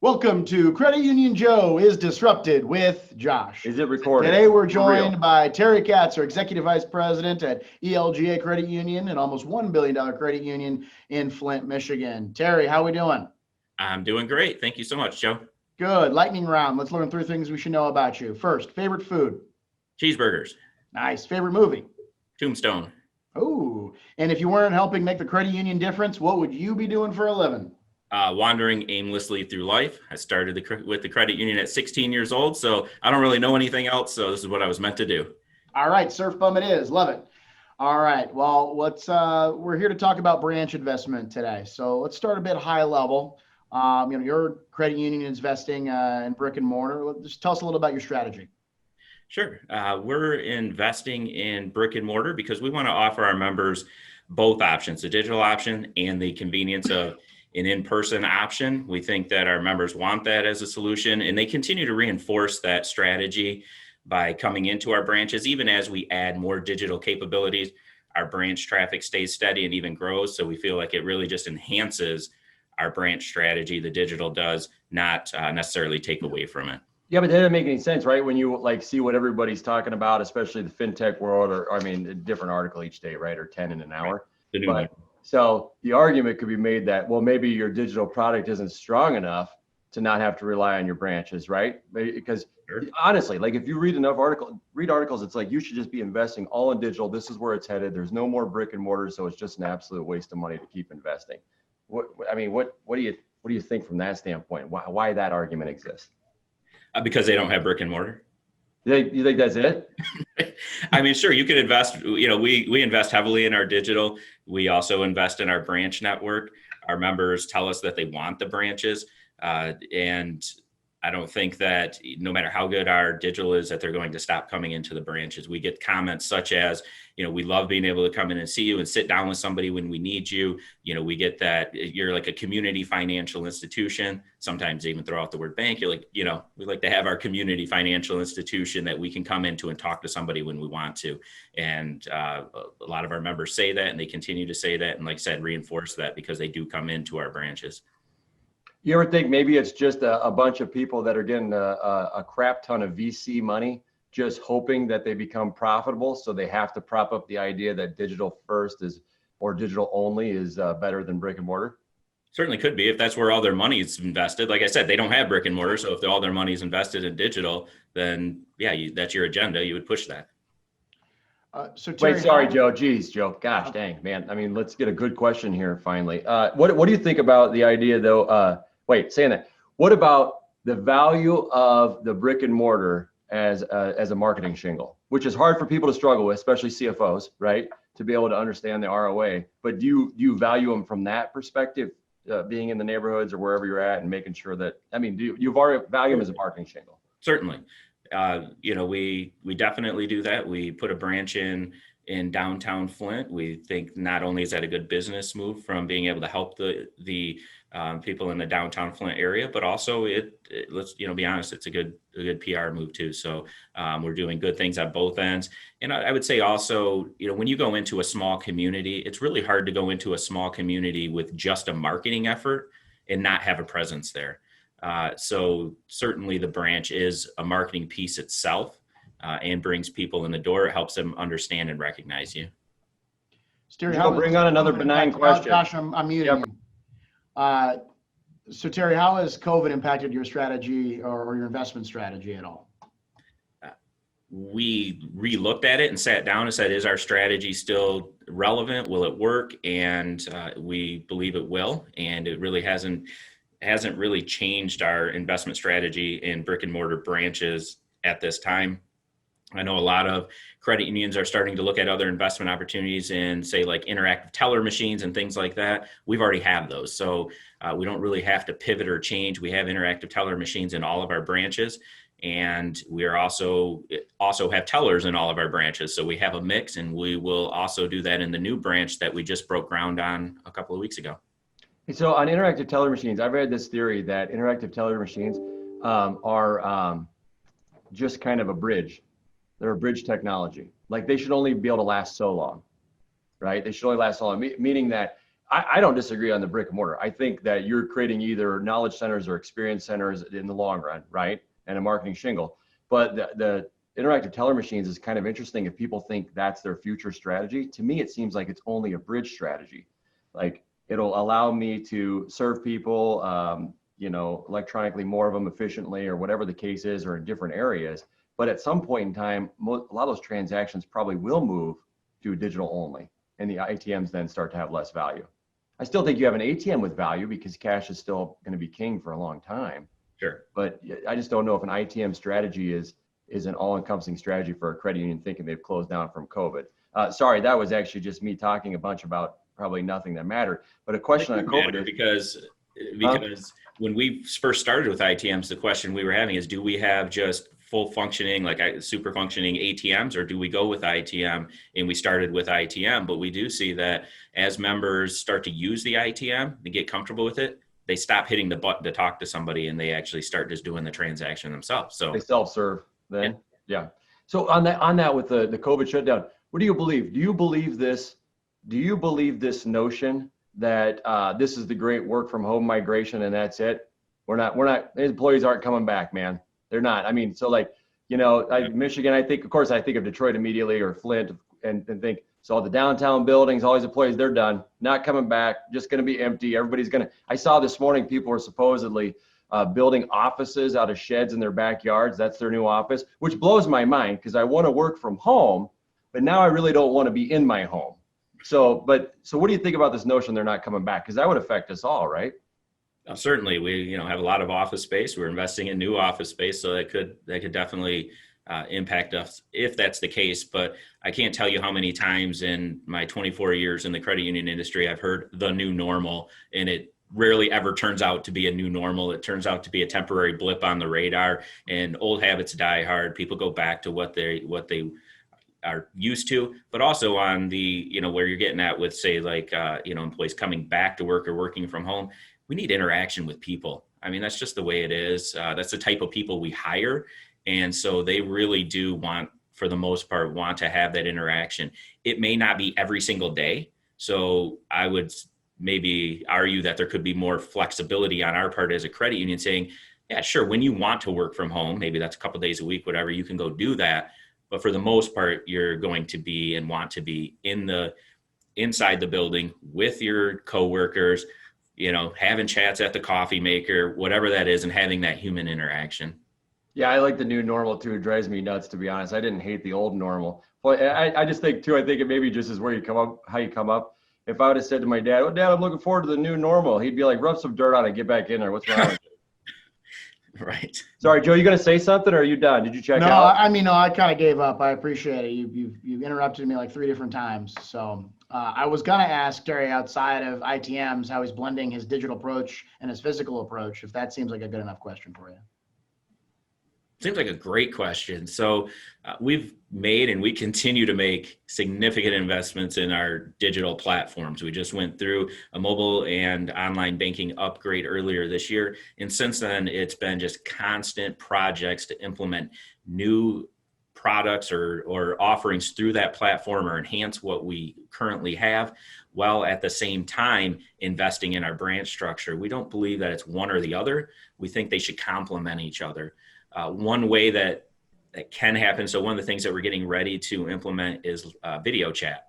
Welcome to Credit Union Joe is Disrupted with Josh. Is it recorded? Today we're joined by Terry Katzur, Executive Vice President at ELGA Credit Union, an almost $1 billion credit union in Flint, Michigan. Terry, how we doing? I'm doing great. Thank you so much, Joe. Good. Lightning round. Let's learn 3 things we should know about you. First, favorite food? Cheeseburgers. Nice. Favorite movie? Tombstone. Ooh. And if you weren't helping make the credit union difference, what would you be doing for a living? Wandering aimlessly through life. I started with the credit union at 16 years old, so I don't really know anything else. So this is what I was meant to do. All right, surf bum it is. Love it. All right. Well, we're here to talk about branch investment today. So let's start a bit high level. Your credit union is investing in brick and mortar. Just tell us a little about your strategy. Sure. We're investing in brick and mortar because we want to offer our members both options, the digital option and the convenience of an in-person option. We think that our members want that as a solution, and they continue to reinforce that strategy by coming into our branches. Even as we add more digital capabilities, our branch traffic stays steady and even grows. So we feel like it really just enhances our branch strategy. The digital does not necessarily take away from it. Yeah, but that doesn't make any sense, right? When you see what everybody's talking about, especially the fintech world, or a different article each day, right? Or 10 in an hour. Right. The new one. So the argument could be made that, well, maybe your digital product isn't strong enough to not have to rely on your branches, right? Because honestly, if you read enough articles, it's like you should just be investing all in digital. This is where it's headed. There's no more brick and mortar, so it's just an absolute waste of money to keep investing. What do you think from that standpoint? Why that argument exists? Because they don't have brick and mortar. You think that's it? Sure, you could invest. We invest heavily in our digital. We also invest in our branch network. Our members tell us that they want the branches. And I don't think that no matter how good our digital is, that they're going to stop coming into the branches. We get comments such as, we love being able to come in and see you and sit down with somebody when we need you. We get that you're like a community financial institution. Sometimes they even throw out the word bank. You're like, we like to have our community financial institution that we can come into and talk to somebody when we want to. And a lot of our members say that, and they continue to say that. And like I said, reinforce that because they do come into our branches. You ever think maybe it's just a bunch of people that are getting a crap ton of VC money, just hoping that they become profitable, so they have to prop up the idea that digital first or digital only is better than brick and mortar? Certainly could be if that's where all their money is invested. Like I said, they don't have brick and mortar, so if all their money is invested in digital, then that's your agenda. You would push that. So Terry, wait, sorry, Joe. Geez, Joe. Gosh, dang, man. Let's get a good question here finally. What do you think about the idea, though? Saying that, what about the value of the brick and mortar as a marketing shingle, which is hard for people to struggle with, especially CFOs, right? To be able to understand the ROA. But do you value them from that perspective, being in the neighborhoods or wherever you're at and making sure that, do you value them as a marketing shingle? Certainly. We definitely do that. We put a branch in downtown Flint. We think not only is that a good business move from being able to help the people in the downtown Flint area, but also let's be honest, it's a good PR move too. So we're doing good things on both ends. And I would say also, when you go into a small community, it's really hard to go into a small community with just a marketing effort and not have a presence there. So certainly the branch is a marketing piece itself. And brings people in the door. It helps them understand and recognize you. Terry, bring on another benign question. Josh, I'm muting you. So Terry, how has COVID impacted your strategy or your investment strategy at all? We re-looked at it and sat down and said, is our strategy still relevant? Will it work? And we believe it will. And it really hasn't really changed our investment strategy in brick and mortar branches at this time. I know a lot of credit unions are starting to look at other investment opportunities in, say, like interactive teller machines and things like that. We've already have those. So we don't really have to pivot or change. We have interactive teller machines in all of our branches. And we are also have tellers in all of our branches. So we have a mix, and we will also do that in the new branch that we just broke ground on a couple of weeks ago. So on interactive teller machines, I've read this theory that interactive teller machines are just kind of a bridge. They're a bridge technology. Like they should only be able to last so long, right? They should only last so long, meaning that I don't disagree on the brick and mortar. I think that you're creating either knowledge centers or experience centers in the long run, right? And a marketing shingle. But the interactive teller machines is kind of interesting if people think that's their future strategy. To me, it seems like it's only a bridge strategy. Like it'll allow me to serve people, electronically, more of them efficiently, or whatever the case is, or in different areas. But at some point in time, a lot of those transactions probably will move to digital only, and the ATMs then start to have less value. I still think you have an ATM with value because cash is still going to be king for a long time. Sure. But I just don't know if an ITM strategy is an all-encompassing strategy for a credit union thinking they've closed down from COVID. Sorry, that was actually just me talking a bunch about probably nothing that mattered. But a question on COVID is because when we first started with ITMs, the question we were having is, do we have just full functioning, like super functioning ATMs, or do we go with ITM? And we started with ITM, but we do see that as members start to use the ITM and get comfortable with it, they stop hitting the button to talk to somebody and they actually start just doing the transaction themselves. So they self-serve then. Yeah. So on that with the COVID shutdown, what do you believe? Do you believe this notion that this is the great work from home migration and that's it? We're not, employees aren't coming back, man. They're not. I mean, so like, Michigan, I think of Detroit immediately, or Flint, and think, so all the downtown buildings, all these employees, they're done, not coming back, just going to be empty. I saw this morning, people were supposedly building offices out of sheds in their backyards. That's their new office, which blows my mind because I want to work from home, but now I really don't want to be in my home. So what do you think about this notion they're not coming back? Because that would affect us all, right? Certainly, we have a lot of office space. We're investing in new office space, so that could definitely impact us if that's the case. But I can't tell you how many times in my 24 years in the credit union industry I've heard the new normal, and it rarely ever turns out to be a new normal. It turns out to be a temporary blip on the radar, and old habits die hard. People go back to what they are used to, but also on the, where you're getting at with, say, like, employees coming back to work or working from home. We need interaction with people. I mean, that's just the way it is. That's the type of people we hire. And so they really do for the most part, want to have that interaction. It may not be every single day. So I would maybe argue that there could be more flexibility on our part as a credit union saying, yeah, sure, when you want to work from home, maybe that's a couple of days a week, whatever, you can go do that. But for the most part, you're going to be and want to be inside the building with your coworkers, having chats at the coffee maker, whatever that is, and having that human interaction. Yeah, I like the new normal too. It drives me nuts, to be honest. I didn't hate the old normal. But I just think too, I think it maybe just is where you come up, how you come up. If I would have said to my dad, "Oh, Dad, I'm looking forward to the new normal," he'd be like, "Rub some dirt on it, get back in there. What's wrong with you?" Right. Sorry, Joe, you going to say something, or are you done? Did you check out? No, I kind of gave up. I appreciate it. You've interrupted me like 3 different times. So I was going to ask Terry, outside of ITMs, how he's blending his digital approach and his physical approach, if that seems like a good enough question for you. Seems like a great question. So we've made and we continue to make significant investments in our digital platforms. We just went through a mobile and online banking upgrade earlier this year. And since then, it's been just constant projects to implement new products or offerings through that platform or enhance what we currently have, while at the same time investing in our branch structure. We don't believe that it's one or the other. We think they should complement each other. One way that can happen, so one of the things that we're getting ready to implement is video chat.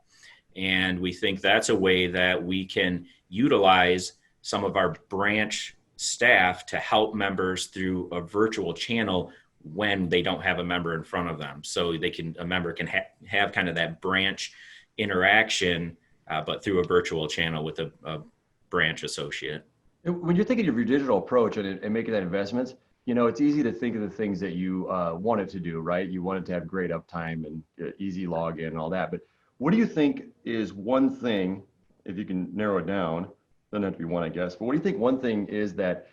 And we think that's a way that we can utilize some of our branch staff to help members through a virtual channel when they don't have a member in front of them. So a member can have kind of that branch interaction, but through a virtual channel with a branch associate. When you're thinking of your digital approach and making that investments, it's easy to think of the things that you wanted to do, right? You wanted to have great uptime and easy login and all that. But what do you think is one thing, if you can narrow it down, doesn't have to be one, I guess, but what do you think one thing is that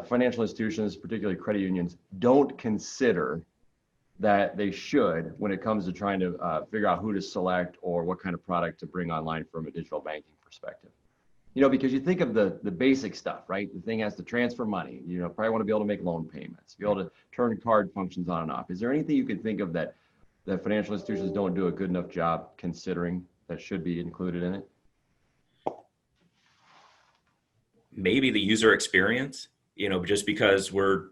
financial institutions, particularly credit unions, don't consider that they should when it comes to trying to figure out who to select or what kind of product to bring online from a digital banking perspective? Because you think of the basic stuff, right? The thing has to transfer money. Probably want to be able to make loan payments, be able to turn card functions on and off. Is there anything you can think of that financial institutions don't do a good enough job considering that should be included in it? maybe the user experience, just because we're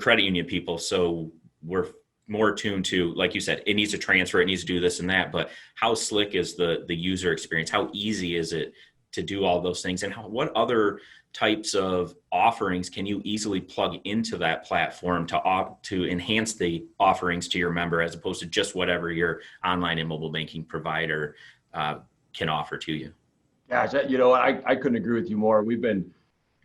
credit union people. So we're more tuned to, like you said, it needs to transfer, it needs to do this and that, but how slick is the user experience? How easy is it to do all those things? And what other types of offerings can you easily plug into that platform to enhance the offerings to your member, as opposed to just whatever your online and mobile banking provider can offer to you? Gosh, I couldn't agree with you more. We've been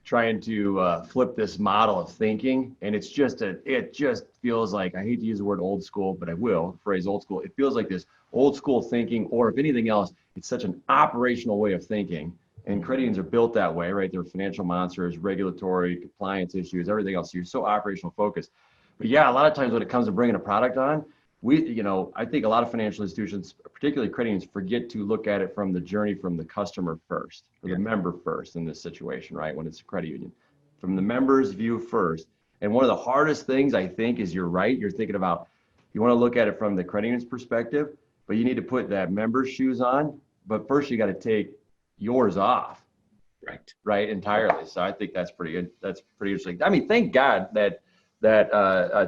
trying to flip this model of thinking, and it just feels like, I hate to use the word old school, but I will phrase old school. It feels like this old school thinking, or if anything else, it's such an operational way of thinking. And credit unions are built that way, right? They're financial monsters, regulatory, compliance issues, everything else. You're so operational focused. But yeah, a lot of times when it comes to bringing a product on, I think a lot of financial institutions, particularly credit unions, forget to look at it from the journey from the customer first, or the member first in this situation, right? When it's a credit union, from the member's view first. And one of the hardest things, I think, is you're right. You're thinking about, you want to look at it from the credit union's perspective, but you need to put that member's shoes on. But first, you got to take yours off, right, entirely. So I think that's pretty good. That's pretty interesting. I mean, thank God that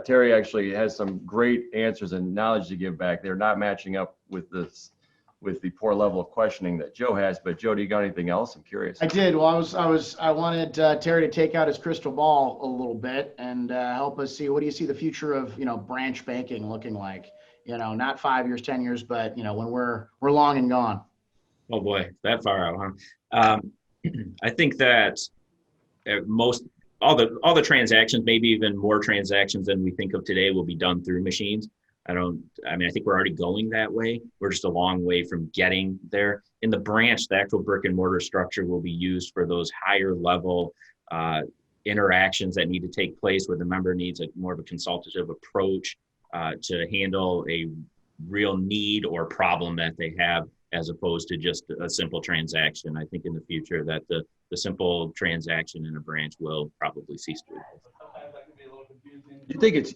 Terry actually has some great answers and knowledge to give back. They're not matching up with the poor level of questioning that Joe has. But Joe, do you got anything else? I'm curious. I did. Well, I wanted Terry to take out his crystal ball a little bit and help us see, what do you see the future of branch banking looking like? Not 5 years, 10 years, but when we're long and gone. Oh boy, that far out, huh? I think that all the transactions, maybe even more transactions than we think of today, will be done through machines. I think we're already going that way. We're just a long way from getting there. In the branch, the actual brick and mortar structure will be used for those higher level interactions that need to take place, where the member needs more of a consultative approach to handle a real need or problem that they have, as opposed to just a simple transaction. I think in the future that the simple transaction in a branch will probably cease to exist. You think it's,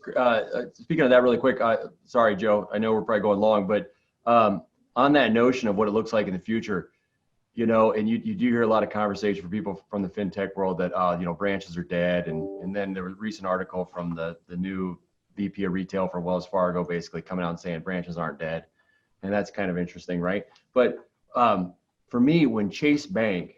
speaking of that really quick, sorry, Joe, I know we're probably going long, but on that notion of what it looks like in the future, and you do hear a lot of conversation from people from the fintech world that, branches are dead. And then there was a recent article from the new VP of retail for Wells Fargo, basically coming out and saying branches aren't dead. And that's kind of interesting, right? But for me, when Chase Bank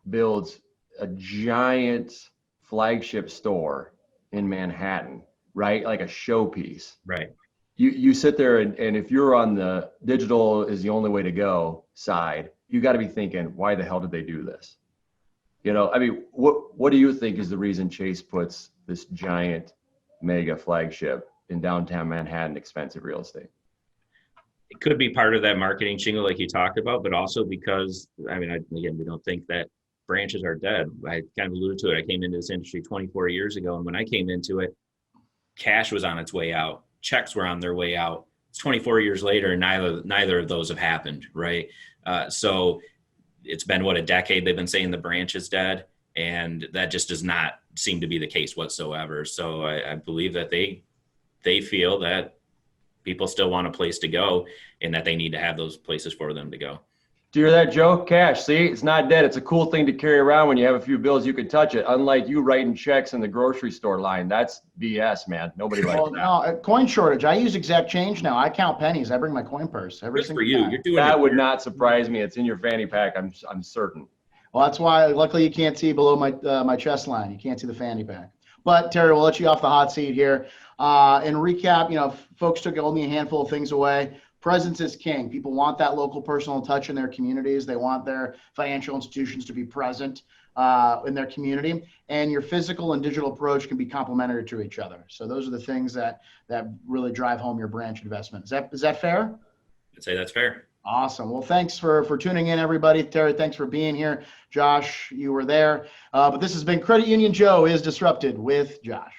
builds a giant flagship store in Manhattan, right, like a showpiece, right? You sit there and if you're on the digital is the only way to go side, you got to be thinking, why the hell did they do this? What do you think is the reason Chase puts this giant mega flagship in downtown Manhattan, expensive real estate? It could be part of that marketing shingle like you talked about, but also because, again, we don't think that branches are dead. I kind of alluded to it. I came into this industry 24 years ago, and when I came into it, cash was on its way out. Checks were on their way out. It's 24 years later, and neither of those have happened, right? So it's been, a decade they've been saying the branch is dead, and that just does not seem to be the case whatsoever. So I believe that they feel that people still want a place to go, and that they need to have those places for them to go. Do you hear that, Joe? Cash, see, it's not dead. It's a cool thing to carry around when you have a few bills, you can touch it. Unlike you writing checks in the grocery store line. That's BS, man. Nobody likes that. No, coin shortage. I use exact change now. I count pennies. I bring my coin purse every single time. You're doing that would not surprise me. It's in your fanny pack, I'm certain. Well, that's why, luckily, you can't see below my chest line. You can't see the fanny pack. But Terry, we'll let you off the hot seat here. In recap, folks took only a handful of things away. Presence is king. People want that local personal touch in their communities. They want their financial institutions to be present in their community. And your physical and digital approach can be complementary to each other. So those are the things that really drive home your branch investment. Is that fair? I'd say that's fair. Awesome. Well, thanks for tuning in, everybody. Terry, thanks for being here. Josh, you were there. But this has been Credit Union Joe is Disrupted with Josh.